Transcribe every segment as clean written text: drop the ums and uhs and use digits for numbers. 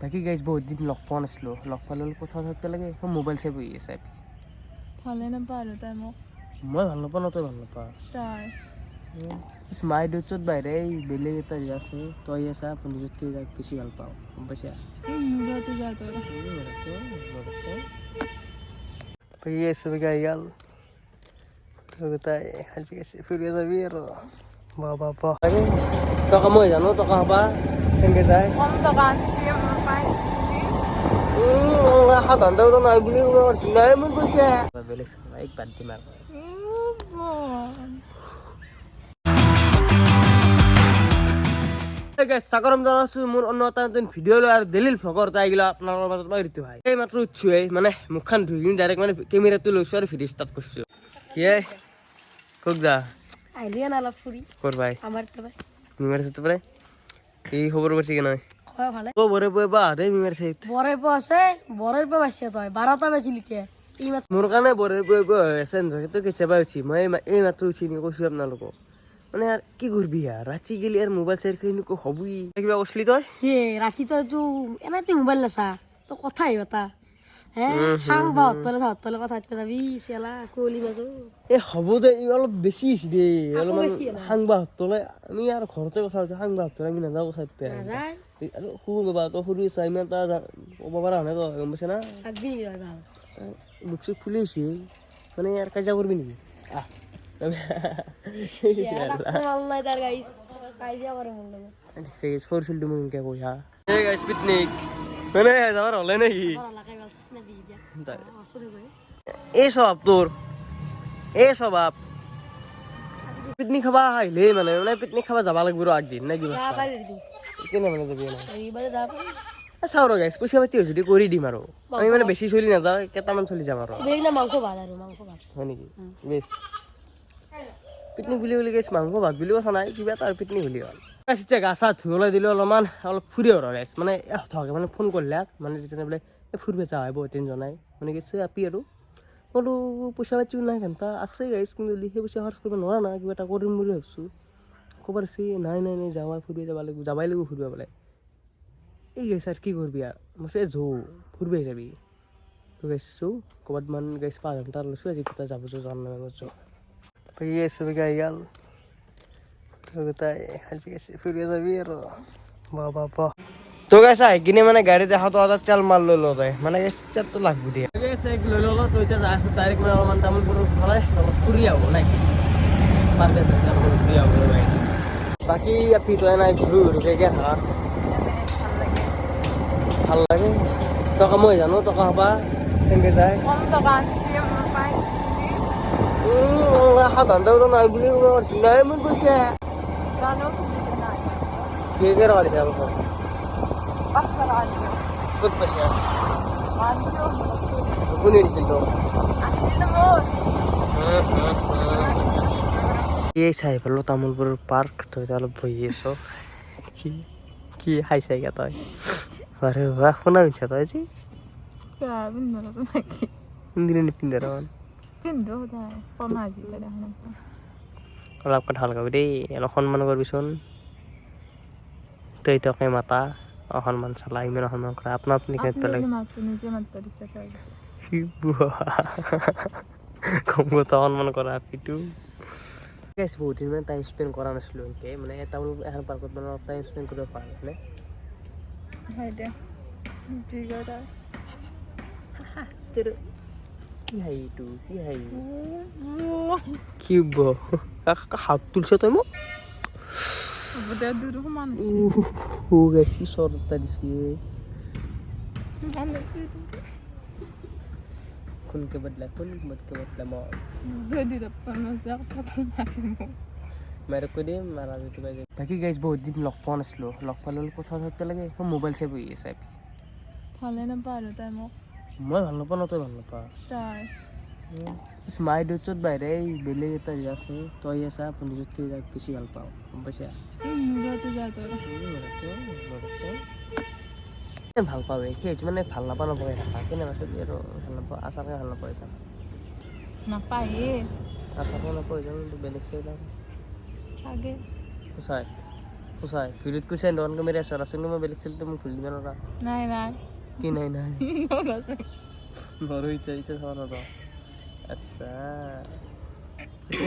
বাকি গাইজ বহুত দিন লগ পোৱা নাছিলোঁ, লগ পালে কথা থাকিব লাগে, মোবাইল চাই বহি আছে। ভালে নাপাওঁ আৰু তাই মোক। মই ভাল নাপাওঁ ন, তই ভাল নাপাওঁ। তাই মাই দেউতাৰ বাহিৰে এই বেলেগ এটা যে আছে, তই আছা নিজতকৈ বেছি ভাল পাওঁ, গম পাইছা? নোযোৱাতো যা তই। তাই সাজি আছে, ফুৰিব যাবি আৰু টকা মই জানো, টকা হবা কেনেকে যায়। কম টকা আনিছে মোৰ পাই। সাধাৰণতে নাই বুলি নাই মোৰ পইচা বেলেগ এক বাদ দিম আৰু। চাকৰম জনাইছো মোৰ অন্য এটা নতুন ভিডিঅ' লৈ আৰু ডেইলি ভ্লগৰ তাইগিলা আপোনালোকৰ মাজত মই ঋতু ভাই এই মাত্ৰ উঠছোৱে মানে মুখখন ধুই কিনে ডাইৰেক্ট মানে কেমেৰাটো লৈছো আৰু ভিডিঅ' ষ্টাৰ্ট কৰিছো। কি ক'ত যা আহিলিয়ে না অলপ ফুৰি ক'ৰ ভাই আমাৰ তবে মিমাৰ চাইতে পাৰে এই খবৰ পাইছে কি নাই হয় ভালে ও বৰে পই বা দে মিমাৰ চাইত বৰে পো আছে বৰে পো বাসছে তই 12টা বেছি লিখে এই মাত মোৰ কাৰণে বৰে পই হৈ আছে তো কেতিয়াবা উঠি মই এই মাত্ৰ উঠি নি কৈছো আপোনালোকক মানে আর কি করবি আর রাঁচি গেলি আর মোবাইল চাই খেলি নিকো হবই কিবা বসলি তই যে রাখি তই তো এনে তুই মোবাইল নাচা তো কথাই বাতা হ্যাঁ হাং বা হতলে কথা পাতবা যাবি চেলা কোলি বাজো এ হব দে অলপ বেশি হইছি দে অলপ বেছি না হাংবা হতলে আমি আর ঘরতে কথা হইছে হাংবা হতলে আমি নাযাও কথা পাতে যায় আৰু খুব বাবা তো সৰু চাই ইমান তা ক'ব পাৰা নাই তো গম পাইছ না আগবি রে ভাল বুকস খুলিছি মানে আর কাজা করবি নি আহ আল্লাহ তার গাইস কাইজা করে মন লাগে সেই সরসুল ডুমু কে কই হা এই গাইস পিকনিক মানে যাবার হলে নাকি বড় লাগাই গালছিস না বিজা আসলে কই এই সব তোর এই স্বভাব পিকনিক খাবা আহিলে মানে মানে পিকনিক খাবা যাবা লাগব একদিন না কি যা পারি দি কেনে মানে যাবি না এইবারে যা পারি চাও ৰ গাইছ পইচা পাতি যদি কৰি দিম আৰু আমি মানে বেছি চলি নাযাওঁ কেইটামান চলি যাম আৰু বেগ না মাংস ভাত আৰু মাংস ভাত হয় নেকি বেছ পিকনিক বুলি বুলি গাইছ মাংস ভাত বুলিও কথা নাই কিবা এটা পিকনিক বুলি হ'ল এতিয়া গা চা ধুই ওলাই দিলোঁ অলপমান অলপ ফুৰি আৰু গাইছ মানে থাকে মানে ফোন কৰিলে মানে তেতিয়া বোলে এই ফুৰিব যাওঁ হয় বহুত দিন জনাই মানে গেছে আপি আৰু বোলো পইচা পাতিও নাই ঘণ্টা আছে গাইছ কিন্তু সেই পইচা খৰচ কৰিব নোৱাৰা না কিবা এটা কৰিম বুলি ভাবিছোঁ ক'ব আছে নাই নাই নাই যাওঁ ফুৰিব যাবাই লাগিব ফুৰিব বোলে এই গাইছ আৰু কি কৰিবি আৰু মই যৌ ফুৰিব যাবি তো গাইছোঁ ক'ৰবাত মান গাইছ 5 ঘণ্টা লৈছোঁ আজি কোথাও যাব যোৱা নাই গৈছোঁ বাকী গাইছ গাই গাল তাই সাজি গাইছে ফুৰিব যাবি আৰু তো গাইছ আহি কিনে মানে গাড়ী দেখাটো এটা তেল মাল লৈ ল তাই মানে তেলটো লাগব দিয়ে লৈ ল'ল তই এতিয়া যাই আছোঁ ডাইৰেক্ট মানে অলপমান তামোলপুৰ ফালে অলপ ফুৰি আহোঁ নাই ফুৰি আহোঁ বাকী আপি তই নাই ঘূৰি ঘূৰিকে থাকা ভাল লাগে টকা মই জানো টকা হবা কেনেকে যায় কম টকা আনিছে মোৰ পাই সাধাৰণতে নাই বুলি নাই মোৰ পইচা জানো নাই কেইকে টকা দিছে আপোনালোকক 5 টাকা আনিছে ক'ত পইচা আনিছে কোনে দিছিল তো আছিল মোৰ এই চাই পালো তামোলপুৰৰ পাৰ্ক তই অলপ বহি আছ কি কি খাইছে তই আৰে বাহ শুনা মিছা তই আজি কোনদিনে নিপিন্ধে ৰ অলপ কথা ভাল গাবি দেই অলপ সন্মান কৰিবিচোন তই তোকে মাতা অসন্মান চালা ইমান অসন্মান কৰা আপনা আপুনি কেনেকৈ লাগে কম কথা সন্মান কৰা আপিটো বহুত দিন মানে টাইম স্পেণ্ড কৰা নাছিলোঁ এনেকৈ মানে এটা এখন পাৰ্কত মানে অলপ টাইম স্পেণ্ড কৰিব পৰা নাই কি হাই এইটো কি হাই কি হাত তুলছ তই মোক গাইছি চৰটা দিছে কোনকে বদলা মই মাৰে কৈ দিম মাৰা যদি পাই যায় বাকী গাইছ বহুত দিন লগ পোৱা নাছিলোঁ লগ পালে কথা থাকিব লাগে মোবাইল চাই বহি আছে ভালে নাপাওঁ আৰু তাই মোক মই ভাল নাপাওঁ ন তই ভাল নাপাওঁ তাই মাই দেউতাৰ বাহিৰে এই বেলেগ এটা যে আছে তই আছা নিজতকৈ বেছি ভাল পাওঁ গম পাইছা নোযোৱাতো যা তই ভাল পাওঁ সেই মানে ভাল নাপাওঁ নপঢ়াই থাকা কেনেকুৱা চলি আৰু ভাল নাপাওঁ আচাৰকে ভাল নাপাওঁ চাম নাপায়ে আচাৰকে নাপাওঁ যাম বেলেগ চাই যাম চাগে চাই সঁচাই ভিডিঅ'ত কৈছে নন কেমেৰা আছে মই বেলেগ চেলটো মোক খুলি দিব নোৱাৰা নাই নাই কি নাই নাই বড়ো ইচ্ছা চাব নোৱাৰা আচ্ছা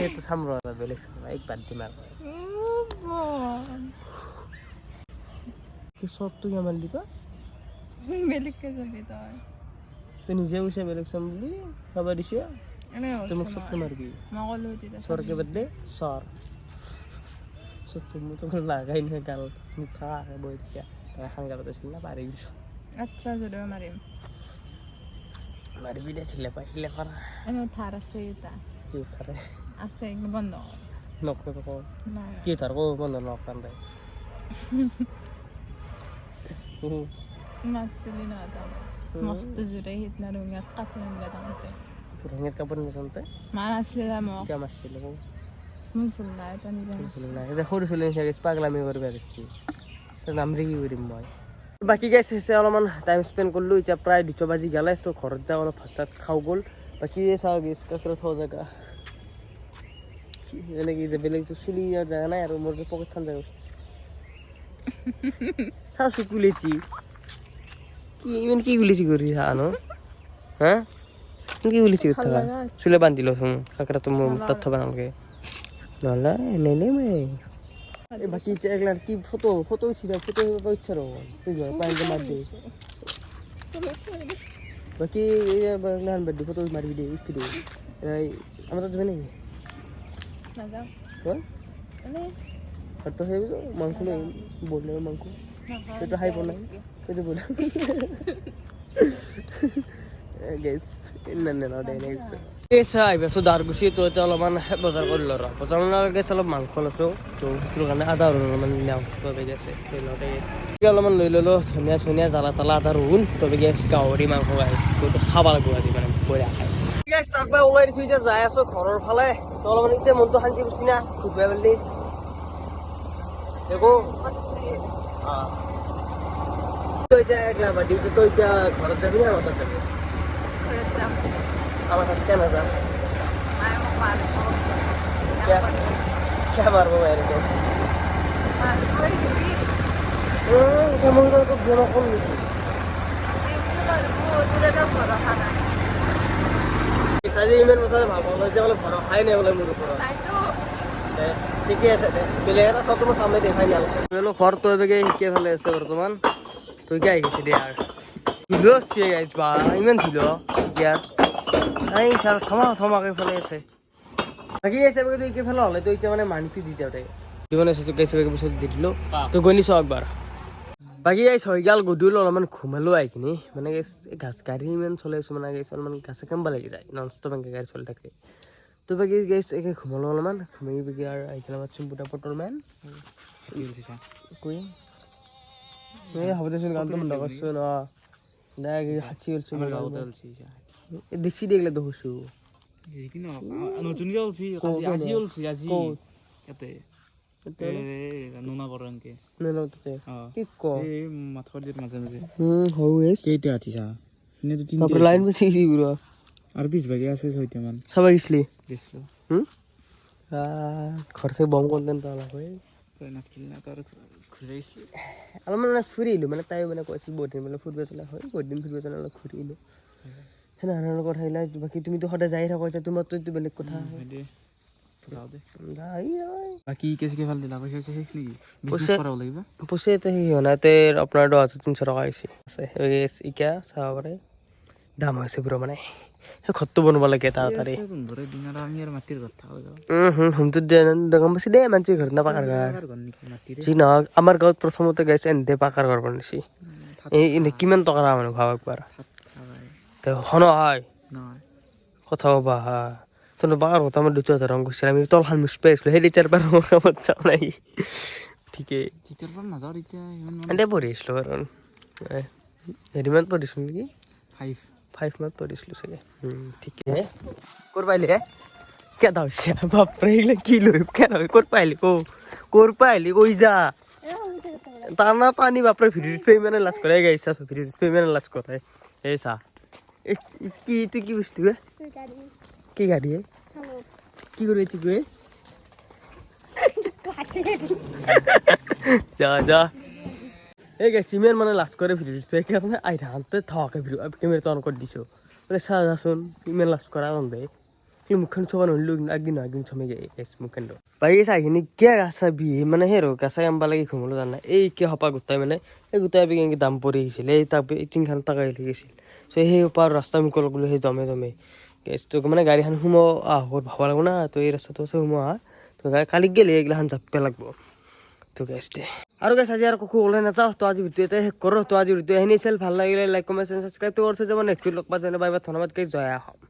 এইটো চাম ৰ বেলেগ চাম এক বাদ দিম আৰু চবটো কিমান দি বেলেগকে যাবি তই তই নিজে কৈছে বেলেগ চাম বুলি খাব দিছে তই মোক চবটো মাৰিবি মই ক'লো তেতিয়া চৰকে বাদ দে চৰ চবটো মোক তোক লাগাই নহয় গাল মিঠা বৈ দিছে তই সাংগালত আছিল না পাৰি গৈছোঁ আচ্ছা যদিও মাৰিম মাৰিবি দে ছিলে পাৰিলে কৰা এনেও থাৰ আছে এটা কি উঠাৰে আছে একদম বন্ধ নকওঁ কওঁ নাই কি উঠাৰ কওঁ বন্ধ নকান দে নাচলি না তাম মস্ত জোৰে হিতনা ৰঙাত কাপোৰ আনিলে তামতে ৰঙেৰ কাপড় নিচনতে মাৰ আছিলে মোক কে মাৰছিল কওঁ মোক ভুল নাই তই নিজে নাই এটা সৰু ছোৱালী নিচিনা পাগলামি কৰিব পাৰিছি নামৰি কি কৰিম মই বাকী গাইছে অলপমান টাইম স্পেণ্ড কৰিলোঁ এতিয়া প্ৰায় 2 বাজি গ'লে তো ঘৰত যাওঁ অলপ ভাত চাত খাওঁ গ'ল বাকী চাওঁ গেছ কাকৰা থোৱা জেগা এনেকৈ যে বেলেগটো চুলি জেগা নাই আৰু মোৰ পকেট খান জেগা চাওঁ চকুলেছি কি ইমান কি গুলিছি কৰি আনো হা কি গুলিছি কৰি থাকা চুলে বান্ধি লচোন কাকৰাটো মোৰ তাত থবা নালাগে নহ'লে এনেই মই বাকি এগুলার কি ফটো ফটো ছিল ফটো ইচ্ছা রো তুই পাইলে মার দে বাকি এগুলার বাদ ফটো মারবি দে একটু দে আমরা তো যাবে নাকি না যাও হ্যাঁ এনে ফটো হয়ে গেল মাংস নেই বললে মাংস তুই তো হাই বল নাই তুই তো বল গেস না না না দেই নেক্সট এসা আইবাছো দারগুছি তো এটা অলপমান বজাৰ কৰিলো ৰ বজাৰ গেছ অলপ মাংস লৈছোঁ তো সেইটোৰ কাৰণে আদা ৰহুন অলপমান নিয়াওঁ তবে গেছে তেলতে গেছ অলপমান লৈ ল'লোঁ ধনিয়া চনিয়া জ্বালা তালা আদা ৰহুন তবে গেছ গাহৰি মাংস গাইছ তো খাব লাগিব আজি মানে বঢ়িয়া খাই গেছ তাৰ পৰা ওলাই দিছোঁ এতিয়া যাই আছোঁ ঘৰৰ ফালে তো অলপমান এতিয়া মনটো শান্তি কৰিছি না ঘূৰিব বুলি দেখো এতিয়া একলা বাদি তো এতিয়া ঘৰত যাবি না মাতাত যাবি ঘৰত যাম আমাৰ সাথে কেন যা মায়ে মোক মাৰিব क्या मारबो मेरे को মাৰিবই দিবি কেমন তো বড় কোন নাকি ভৰসা নাই সাজি ইমান বছর ভাবো যে বলে ভরসা খাই নাই বলে মোর উপর তাইতো ঠিকই আছে দে বেলে এটা সব তোমার সামনে দেখাই না বলো ঘর তো এবেগে শিকে ফেলে আছে বর্তমান তুই কি আইছিস দে আর ধুলো সে গাইস বা ইমান ধুলো কি এই চাল থমাকে ফেলে আছে বাকি আছে বাকি তুই কে ফেলা হলে তুই মানে মানিতি দিতে ওটাই তুই মানে সুযোগ গাইছে বাকি পিছত দি দিলো তো গনিছ একবার বাকি এই ছয়গাল গধুল অলপমান ঘুমালো আইকিনি মানে গাছ গাড়ী ইমান চলাই আছো মানে গাইছ অলপমান গাছে কেম্বা লাগি যায় নন ষ্টপ এনেকৈ গাড়ী চলি থাকে তো বাকি গাইছ একে ঘুমালো অলপমান ঘুমাই বাকি আৰু আইকিনে আমাৰ চুম্পুটা পটল মেন কৈ এই হ'ব দেচোন গানটো বন্ধ কৰছো ন দে হাঁচি উলছো দেখছি দেখলে তো হুসু নতুনকে অলছি আজি অলছি আজি ইয়াতে নোনা বৰংকে নেলতে কি ক এই মাথৰ দিৰ মাজে মাজে হউএস কেইটা আঠিছা এনেতো তিন তাৰপৰ লাইন বসিছি পুৰো আৰু 20 ভাগে আছে 6টা মান সবাই গেছলি দেখছো ঘৰ থেকে বম কন্টেন্ট তো আলাদা হয় তই নাথকিল না তাৰ ঘূৰি আহিছিলি অলপমান মানে ফুৰিলো মানে তাই মানে কৈছিল বহুত দিন মানে ফুৰিব চলা হয় বহুত দিন ফুৰিব চলা অলপ ফুৰিলো সেনেধৰণৰ কথা এইবিলাক বাকী তুমিতো সদায় যাই থাকা এতিয়া তোমাৰতো এইটো বেলেগ কথা যাওঁ দে যাই বাকী কেছিকে ভাল দিলা পইচা শেষ নেকি পইচা কৰাব লাগিব পইচা এটা সেই হোৱা নাই তে আপোনাৰ 10,300 টকা আহিছে আছে ইকা চাব পাৰে দাম হৈছে পুৰো মানে ঘৰটো বনাব লাগে তাড়াতাড়ি ধৰে দিন আৰু আমি আৰু মাটিৰ ঘৰত থাকো যাওঁ শুনতো গম পাইছি দে মানুহ ঘৰত না পাকাৰ ঘৰ মাটিৰে যি নহওক আমাৰ গাঁৱত প্ৰথমতে গাইছে এনে পাকাৰ ঘৰ বনাইছি এই কিমান টকা মানে ভাব একবাৰ হন হয় নহয় কথা কবা হা তোর পাকার কথা আমার 2,000 রঙ করছিল আমি তলখান মুছ পেয়েছিল সেই 4 রঙ কামত যাও নাই ঠিকই তেতিয়াৰ পৰা নাযাওঁ এতিয়া ইমান এনে পঢ়িছিলো কাৰণ হেৰিমান পঢ়িছিলো নেকি 5 মান পঢ়িছিলো চাগে ঠিকে ক'ৰ পাইলি কেটা হৈছে বাপৰে এইগিলা কি লৈ কেটা ক'ৰ পাইলি ক'ৰ পাইলি কৈ যা টানা টানি বাপৰে ভিডিঅ'ত পেমেণ্ট লাজ কৰে গাইছা ভিডিঅ'ত পেমেণ্ট লাজ কৰে এই চা কি তুই কি বস্তু কি গাড়ি কি করেছি গে যা যা এই গে সিমের মানে লাস্ট করে ভিডিও দিছো এখানে আই ধানতে থাকে ভিডিও ক্যামেরা অন করে দিছো মানে সাজাসুন ইমেল লাস্ট করা অন্ধে কি মুখখান সবান হইলো একদিন সময় গেছে মুখখান ভাই সাইখিনি কে গাছা বিয়ে মানে হেরো গাছা আম্বা লাগি ঘুমলো জানা এই কে হপা গুতাই মানে এই গুতাই বিকে দাম পড়ে গেছিল এই তাক তিনখান টাকা গেছিল সো সেই ওপার রাস্তা মুকল গুলো সেই দমে দমে তো মানে গাড়ীখান সোমো ভাবা লাগবো না তো এই রাস্তাটো আছে সোমো তো কালি গেলে এগুলাখান চাপে লাগবো তো গেছতে আৰু গাইছ আজি আৰু কো ওলাই নাযাওঁ তো আজি ভিডিঅ'তে শেষ কৰোঁ তো আজি ভিডিঅ' আহিনি চাল ভাল লাগিলে লাইক কমেণ্ট সাবস্ক্ৰাইব তো কৰিছে যাব নেক্সট লগ পাই বাই বাই ধন্যবাদ গাইছ জয় আহোম